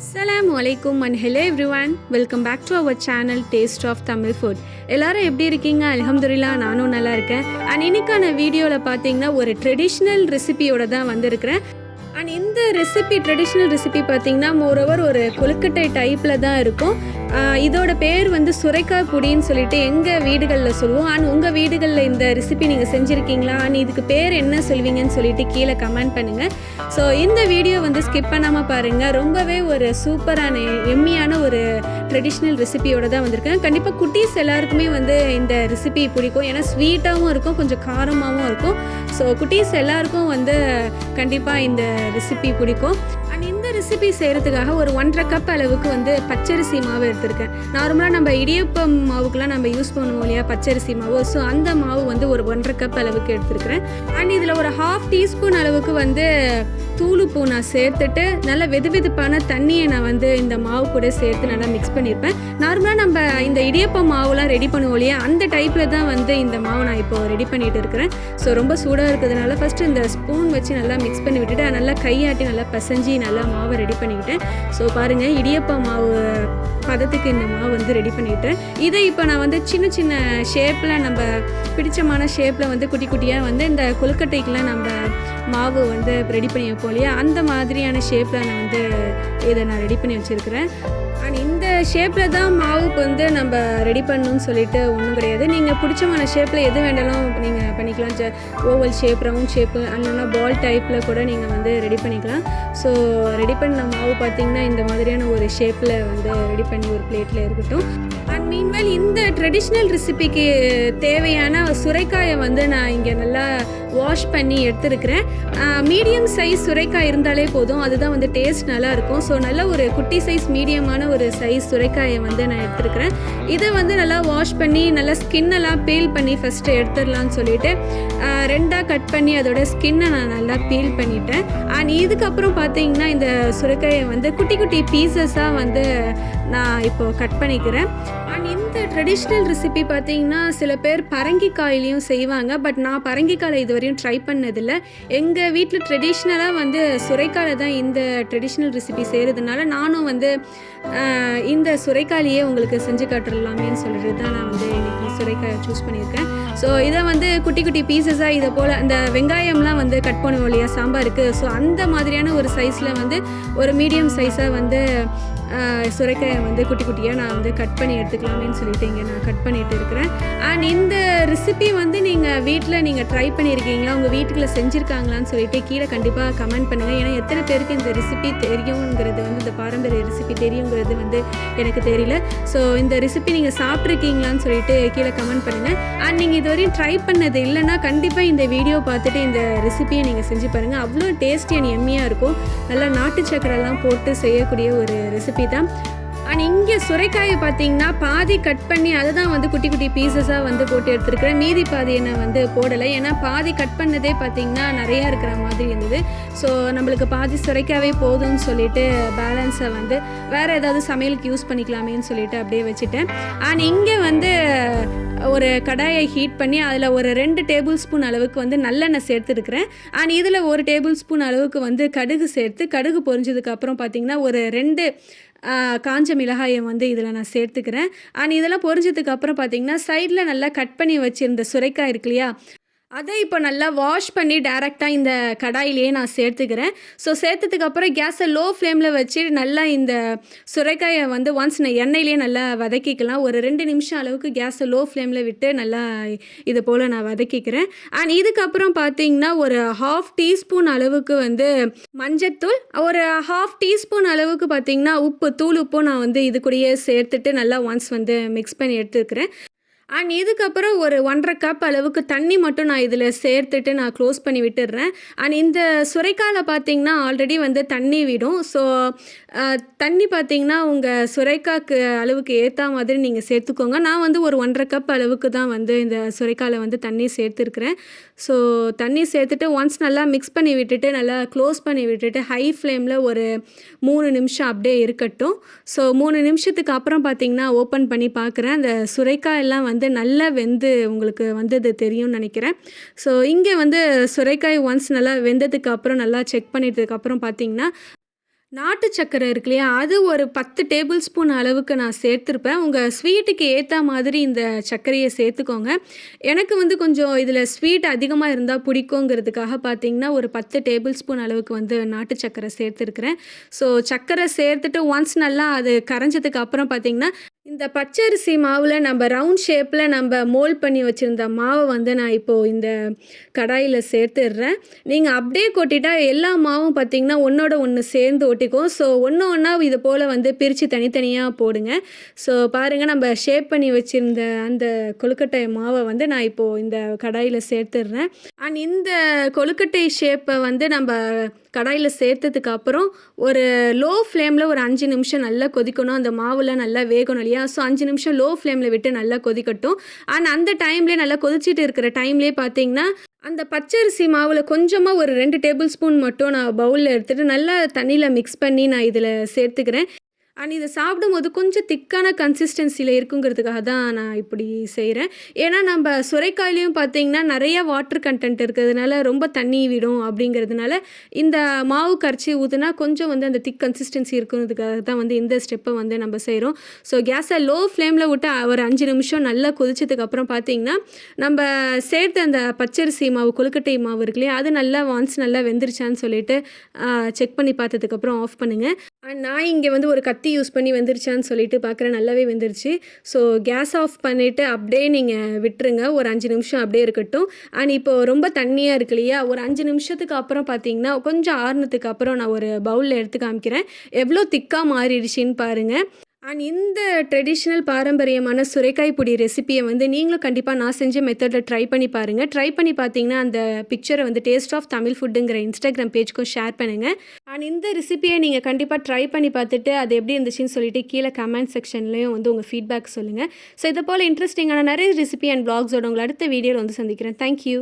Assalamu alaikum and hello everyone. Welcome back to our channel Taste of Tamil Food. எல்லாரும் எப்படி இருக்கீங்க? அல்ஹம்துலில்லாஹ் நானும் நல்லா இருக்கேன். அண்ட் இன்னைக்கான வீடியோவில் பார்த்தீங்கன்னா ஒரு ட்ரெடிஷ்னல் ரெசிபியோட தான் வந்திருக்கிறேன். அண்ட் இந்த ட்ரெடிஷ்னல் ரெசிபி பார்த்தீங்கன்னா மோரோவர் ஒரு கொழுக்கட்டை டைப்பில் தான் இருக்கும். இதோட பேர் வந்து சுரைக்காய் பொடின்னு சொல்லிட்டு எங்கள் வீடுகளில் சொல்லுவோம். அண்ட் உங்கள் வீடுகளில் இந்த ரெசிபி நீங்கள் செஞ்சுருக்கீங்களா? அண்ட் இதுக்கு பேர் என்ன சொல்வீங்கன்னு சொல்லிட்டு கீழே கமெண்ட் பண்ணுங்கள். ஸோ இந்த வீடியோ வந்து ஸ்கிப் பண்ணாமல் பாருங்கள். ரொம்பவே ஒரு சூப்பரான எம்மியான ஒரு ட்ரெடிஷ்னல் ரெசிபியோடு தான் வந்திருக்கேன். கண்டிப்பாக குட்டீஸ் எல்லாருக்குமே வந்து இந்த ரெசிபி பிடிக்கும். ஏன்னா ஸ்வீட்டாகவும் இருக்கும், கொஞ்சம் காரமாகவும் இருக்கும். ஸோ குட்டீஸ் எல்லாருக்கும் வந்து கண்டிப்பாக இந்த ரெசிபி பிடிக்கும். அண்ட் இந்த ரெசிபி செய்கிறதுக்காக ஒரு 1.5 கப் அளவுக்கு வந்து பச்சரிசி மாவு எடுத்திருக்கேன். நார்மலாக நம்ம இடியப்பம் மாவுக்கெலாம் நம்ம யூஸ் பண்ணுவோம் இல்லையா பச்சரிசி மாவு. ஸோ அந்த மாவு வந்து ஒரு 1.5 கப் அளவுக்கு எடுத்துருக்கிறேன். அண்ட் இதில் ஒரு 1/2 டீஸ்பூன் அளவுக்கு வந்து தூளுப்பூ நான் சேர்த்துட்டு நல்ல வெதுவெதுப்பான தண்ணியை நான் வந்து இந்த மாவு கூட சேர்த்து நல்லா மிக்ஸ் பண்ணியிருப்பேன். நார்மலாக நம்ம இந்த இடியப்பம் மாவுலாம் ரெடி பண்ணுவோம் இல்லையா அந்த டைப்பில் தான் வந்து இந்த மாவு நான் இப்போ ரெடி பண்ணிகிட்டு இருக்கிறேன். ஸோ ரொம்ப சூடாக இருக்கிறதுனால ஃபஸ்ட்டு இந்த ஸ்பூன் வச்சு நல்லா மிக்ஸ் பண்ணி விட்டுட்டு நல்லா கையாட்டி நல்லா பசைஞ்சி நல்லா மாவை ரெடி பண்ணிக்கிட்டேன். ஸோ பாருங்கள், இடியப்பம் மாவு பதத்துக்கு இந்த மாவு வந்து ரெடி பண்ணிவிட்டேன். இதை இப்போ நான் வந்து சின்ன சின்ன ஷேப்பில் நம்ம பிடிச்சமான ஷேப்பில் வந்து குட்டி குட்டியாக வந்து இந்த கொழுக்கட்டைக்கெலாம் நம்ம மாவு வந்து ரெடி பண்ணி வைப்போம் இல்லையா அந்த மாதிரியான ஷேப்பில் நான் வந்து இதை நான் ரெடி பண்ணி வச்சுருக்கிறேன். அண்ட் இந்த ஷேப்பில் தான் மாவுக்கு வந்து நம்ம ரெடி பண்ணணும்னு சொல்லிட்டு ஒன்றும் கிடையாது. நீங்கள் பிடிச்சமான ஷேப்பில் எது வேண்டாலும் நீங்கள் பண்ணிக்கலாம். ஓவல் ஷேப், ரவுண்ட் ஷேப்பு, இல்லைன்னா பால் டைப்பில் கூட நீங்கள் வந்து ரெடி பண்ணிக்கலாம். ஸோ ரெடி பண்ண மாவு பார்த்திங்கன்னா இந்த மாதிரியான ஒரு ஷேப்பில் வந்து ரெடி பண்ணி ஒரு பிளேட்டில் இருக்கட்டும். அண்ட் மீன்வேல் இந்த ட்ரெடிஷ்னல் ரெசிபிக்கு தேவையான சுரைக்காயை வந்து நான் இங்கே நல்லா வாஷ் பண்ணி எடுத்துருக்கிறேன். மீடியம் சைஸ் சுரைக்காய் இருந்தாலே போதும், அதுதான் வந்து டேஸ்ட் நல்லாயிருக்கும். ஸோ நல்ல ஒரு குட்டி சைஸ் மீடியமான ஒரு சைஸ் சுரைக்காயை வந்து நான் எடுத்துருக்கிறேன். இதை வந்து நல்லா வாஷ் பண்ணி நல்லா ஸ்கின்னெல்லாம் பீல் பண்ணி ஃபஸ்ட்டு எடுத்துடலான்னு சொல்லிட்டு 2ஆக கட் பண்ணி அதோட ஸ்கின்னை நான் நல்லா பீல் பண்ணிட்டேன். அண்ட் இதுக்கப்புறம் பார்த்தீங்கன்னா இந்த சுரைக்காயை வந்து குட்டி குட்டி பீசஸாக வந்து நான் இப்போது கட் பண்ணிக்கிறேன். அண்ட் இந்த ட்ரெடிஷ்னல் ரெசிபி பார்த்திங்கன்னா சில பேர் பரங்கிக்காயிலையும் செய்வாங்க. பட் நான் பரங்கிக்காயில் இது வரையும் ட்ரை பண்ணதில்லை. எங்கள் வீட்டில் ட்ரெடிஷ்னலாக வந்து சுரைக்காயில் தான் இந்த ட்ரெடிஷ்னல் ரெசிபி செய்கிறதுனால நானும் வந்து இந்த சுரைக்காயிலையே உங்களுக்கு செஞ்சு காட்டுறலாமேன்னு சொல்லிட்டு தான் நான் வந்து இன்றைக்கி சுரைக்காயை சூஸ் பண்ணியிருக்கேன். ஸோ இதை வந்து குட்டி குட்டி பீசஸாக இதை போல் அந்த வெங்காயம்லாம் வந்து கட் பண்ணுவோம் இல்லையா சாம்பாருக்கு. ஸோ அந்த மாதிரியான ஒரு சைஸில் வந்து ஒரு மீடியம் சைஸாக வந்து சுரைக்காயை வந்து குட்டி குட்டியாக நான் வந்து கட் பண்ணி எடுத்துக்கலாமேன்னு சொல்லிட்டு இங்கே நான் கட் பண்ணிகிட்டு இருக்கிறேன். அண்ட் இந்த ரெசிபி வந்து நீங்கள் வீட்டில் ட்ரை பண்ணியிருக்கீங்களா, உங்கள் வீட்டுக்குள்ளே செஞ்சுருக்காங்களான்னு சொல்லிட்டு கீழே கண்டிப்பாக கமெண்ட் பண்ணுங்கள். ஏன்னா எத்தனை பேருக்கு இந்த ரெசிபி தெரியுங்கிறது வந்து இந்த பாரம்பரிய ரெசிபி தெரியுங்கிறது வந்து எனக்கு தெரியல. ஸோ இந்த ரெசிபி நீங்கள் சாப்பிட்ருக்கீங்களான்னு சொல்லிட்டு கீழே கமெண்ட் பண்ணுங்கள். அண்ட் நீங்கள் இதுவரையும் ட்ரை பண்ணது இல்லைன்னா கண்டிப்பாக இந்த வீடியோ பார்த்துட்டு இந்த ரெசிபியை நீங்கள் செஞ்சு பாருங்கள். அவ்வளோ டேஸ்டி அண்ட் எம்மியாக இருக்கும். நல்லா நாட்டு சக்கரைலாம் போட்டு செய்யக்கூடிய ஒரு ரெசிபி தான். அண்ட் இங்கே சுரைக்காயை பார்த்தீங்கன்னா பாதி கட் பண்ணி அதை தான் வந்து குட்டி குட்டி பீசஸாக வந்து போட்டு எடுத்துருக்கிறேன். மீதி பாதியை நான் வந்து போடலை. ஏன்னா பாதி கட் பண்ணதே பார்த்திங்கன்னா நிறையா இருக்கிற மாதிரி இருந்தது. ஸோ நம்மளுக்கு பாதி சுரைக்காவே போதும்னு சொல்லிட்டு பேலன்ஸை வந்து வேறு ஏதாவது சமையலுக்கு யூஸ் பண்ணிக்கலாமேன்னு சொல்லிட்டு அப்படியே வச்சுட்டேன். அண்ட் இங்கே வந்து ஒரு கடாயை ஹீட் பண்ணி அதில் ஒரு 2 டேபிள் ஸ்பூன் அளவுக்கு வந்து நல்லெண்ணெய் சேர்த்துருக்கிறேன். அண்ட் இதில் 1 டேபிள் ஸ்பூன் அளவுக்கு வந்து கடுகு சேர்த்து கடுகு பொரிஞ்சதுக்கப்புறம் பார்த்திங்கன்னா ஒரு 2 காஞ்ச மிளகாயை வந்து இதில் நான் சேர்த்துக்கிறேன். அண்ட் இதெல்லாம் பொரிஞ்சதுக்கு அப்புறம் பார்த்திங்கன்னா சைடில் நல்லா கட் பண்ணி வச்சுருந்த சுரைக்காய் இருக்கு இல்லையா அதை இப்போ நல்லா வாஷ் பண்ணி டேரெக்டாக இந்த கடாயிலேயே நான் சேர்த்துக்கிறேன். ஸோ சேர்த்ததுக்கப்புறம் கேஸை லோ ஃப்ளேமில் வச்சு நல்லா இந்த சுரைக்காயை வந்து ஒன்ஸ் நான் எண்ணெயிலே நல்லா வதக்கிக்கலாம். ஒரு 2 நிமிஷம் அளவுக்கு கேஸை லோ ஃப்ளேமில் விட்டு நல்லா இது போல் நான் வதக்கிக்கிறேன். அண்ட் இதுக்கப்புறம் பார்த்திங்கன்னா ஒரு 1/2 டீஸ்பூன் அளவுக்கு வந்து மஞ்சத்தூள், ஒரு 1/2 டீஸ்பூன் அளவுக்கு பார்த்திங்கன்னா தூள் உப்பும் நான் வந்து இது கூடயே சேர்த்துட்டு நல்லா ஒன்ஸ் வந்து மிக்ஸ் பண்ணி எடுத்துக்கிறேன். அண்ட் இதுக்கப்புறம் ஒரு 1.5 கப் அளவுக்கு தண்ணி மட்டும் நான் இதில் சேர்த்துட்டு நான் க்ளோஸ் பண்ணி விட்டுடுறேன். அண்ட் இந்த சுரைக்காயில் பார்த்திங்கன்னா ஆல்ரெடி வந்து தண்ணி விடும். ஸோ தண்ணி பார்த்திங்கன்னா உங்கள் சுரைக்காய்க்கு அளவுக்கு ஏற்ற மாதிரி நீங்கள் சேர்த்துக்கோங்க. நான் வந்து ஒரு 1.5 கப் அளவுக்கு தான் வந்து இந்த சுரைக்காயில் வந்து தண்ணி சேர்த்துருக்குறேன். ஸோ தண்ணி சேர்த்துட்டு ஒன்ஸ் நல்லா மிக்ஸ் பண்ணி விட்டுட்டு நல்லா க்ளோஸ் பண்ணி விட்டுட்டு ஹை ஃப்ளேமில் ஒரு 3 நிமிஷம் அப்படியே இருக்கட்டும். ஸோ 3 நிமிஷத்துக்கு அப்புறம் பார்த்திங்கன்னா ஓப்பன் பண்ணி பார்க்குறேன். அந்த சுரைக்காயெல்லாம் வந்து நல்லா வெந்து உங்களுக்கு வந்தது தெரியும்னு நினைக்கிறேன். ஸோ இங்கே வந்து சுரைக்காய் ஒன்ஸ் நல்லா வெந்ததுக்கு அப்புறம் நல்லா செக் பண்ணிட்டதுக்கப்புறம் பார்த்திங்கன்னா நாட்டு சர்க்கரை இருக்கு இல்லையா? அது ஒரு 10 டேபிள் ஸ்பூன் அளவுக்கு நான் சேர்த்துருப்பேன். உங்க ஸ்வீட்டுக்கு ஏத்தா மாதிரி இந்த சர்க்கரைய சேர்த்துக்கோங்க. எனக்கு வந்து கொஞ்சம் இதில ஸ்வீட் அதிகமா இருந்தா பிடிக்குங்கிறதுக்காக பார்த்தீங்கன்னா, ஒரு 10 டேபிள் ஸ்பூன் அளவுக்கு வந்து நாட்டு சர்க்கரை சேர்த்துருக்கிறேன். ஸோ சர்க்கரை சேர்த்துட்டு ஒன்ஸ் நல்லா அது கரைஞ்சதுக்கு அப்புறம் பார்த்தீங்கன்னா, இந்த பச்சரிசி மாவுல நம்ப ரவுண்ட் ஷேப்ல நம்ப மோல்ட் பண்ணி வச்சிருந்த மாவ வந்து நான் இப்போ இந்த கடாயில சேர்த்துடுறேன். நீங்க அப்படியே கொட்டிட்டா எல்லா மாவும் பார்த்தீங்கன்னா, ஒண்ணோட ஒண்ணு சேர்ந்து ஒட்டிக்கும். ஸோ ஒண்ணு ஒண்ணா இது போல வந்து பிரிச்சு தனித்தனியா போடுங்க. ஸோ பாருங்க நம்ப ஷேப் பண்ணி வச்சிருந்த அந்த கொழுக்கட்டை மாவ வந்து நான் இப்போ இந்த கடாயில சேர்த்துடுறேன். அண்ட் இந்த கொழுக்கட்டை ஷேப்ப வந்து நம்ப கடாயில சேர்த்ததுக்கு அப்புறம் ஒரு லோ ஃப்ளேம்ல ஒரு 5 நிமிஷம் நல்லா கொதிக்கணும். அந்த மாவுலாம் நல்லா வேகணும் இல்லையா? ஸோ 5 நிமிஷம் லோ ஃப்ளேம்ல விட்டு நல்லா கொதிக்கட்டும். அண்ட் அந்த டைம்லேயே நல்லா கொதிச்சிட்டு இருக்கிற டைம்லேயே பார்த்தீங்கன்னா, அந்த பச்சரிசி மாவுல கொஞ்சமா ஒரு 2 டேபிள் ஸ்பூன் மட்டும் நான் பவுல்ல எடுத்துட்டு நல்லா தண்ணீல மிக்ஸ் பண்ணி நான் இதில சேர்த்துக்கிறேன். அண்ட் இத சாப்பிடும்போது கொஞ்சம் திக்கான கன்சிஸ்டன்சில இருக்குங்கிறதுக்காக தான் நான் இப்படி செய்றேன். ஏன்னா நம்ப சுரைக்காயிலயும் பார்த்தீங்கன்னா, நெறைய வாட்டர் கன்டென்ட் இருக்கிறதுனால ரொம்ப தண்ணி விடும் அப்படிங்கிறதுனால, இந்த மாவு கரைச்சி ஊத்துனா கொஞ்சம் வந்து அந்த திக் கன்சிஸ்டன்சி இருக்குங்கிறதுக்காக தான் வந்து இந்த ஸ்டெப்ப வந்து நம்ப செய்றோம். ஸோ கேஸ லோ ஃப்ளேம்ல விட்டு ஒரு 5 நிமிஷம் நல்லா கொதிச்சதுக்கப்புறம் பார்த்தீங்கன்னா, நம்ப சேர்த்த அந்த பச்சரிசி மாவு, கொழுக்கட்டை மாவு இருக்கு இல்லையா? அது நல்லா ஒன்ஸ் நல்லா வெந்துருச்சான்னு சொல்லிட்டு செக் பண்ணி பார்த்ததுக்கப்புறம் ஆஃப் பண்ணுங்க. அண்ட் நான் இங்கே வந்து ஒரு கத்தி யூஸ் பண்ணி வெந்துருச்சான்னு சொல்லிட்டு பார்க்குறேன். நல்லாவே வெந்துருச்சு. ஸோ கேஸ் ஆஃப் பண்ணிவிட்டு அப்படியே நீங்கள் விட்டுருங்க. ஒரு 5 நிமிஷம் அப்படியே இருக்கட்டும். அண்ட் இப்போ ரொம்ப தண்ணியா இருக்கு இல்லையா? ஒரு 5 நிமிஷத்துக்கு அப்புறம் பார்த்தீங்கன்னா, கொஞ்சம் ஆறுனதுக்கு அப்புறம் நான் ஒரு பவுல்ல எடுத்து காமிக்கிறேன். எவ்வளோ திக்கா மாறிடுச்சுன்னு பாருங்க. அண்ட் இந்த ட்ரெடிஷ்னல் பாரம்பரியமான சுரைக்காய் பொடி ரெசிபியை வந்து நீங்களும் கண்டிப்பாக நான் செஞ்ச மெத்தடில் ட்ரை பண்ணி பாருங்கள். ட்ரை பண்ணி பார்த்தீங்கன்னா அந்த பிக்சரை வந்து டேஸ்ட் ஆஃப் தமிழ் ஃபுட்டுங்கிற இன்ஸ்டாகிராம் பேஜ்க்கும் ஷேர் பண்ணுங்கள். அண்ட் இந்த ரெசிபியை நீங்கள் கண்டிப்பாக ட்ரை பண்ணி பார்த்துட்டு அது எப்படி இருந்துச்சுன்னு சொல்லிட்டு கீழே கமெண்ட் செக்ஷன்லேயும் வந்து உங்கள் ஃபீட்பேக் சொல்லுங்கள். ஸோ இதை போல் இன்ட்ரெஸ்டிங்கான நிறைய ரெசிபி அண்ட் வ்ளாக்ஸோட உங்களை அடுத்த வீடியோவில் வந்து சந்திக்கிறேன். தேங்க்யூ.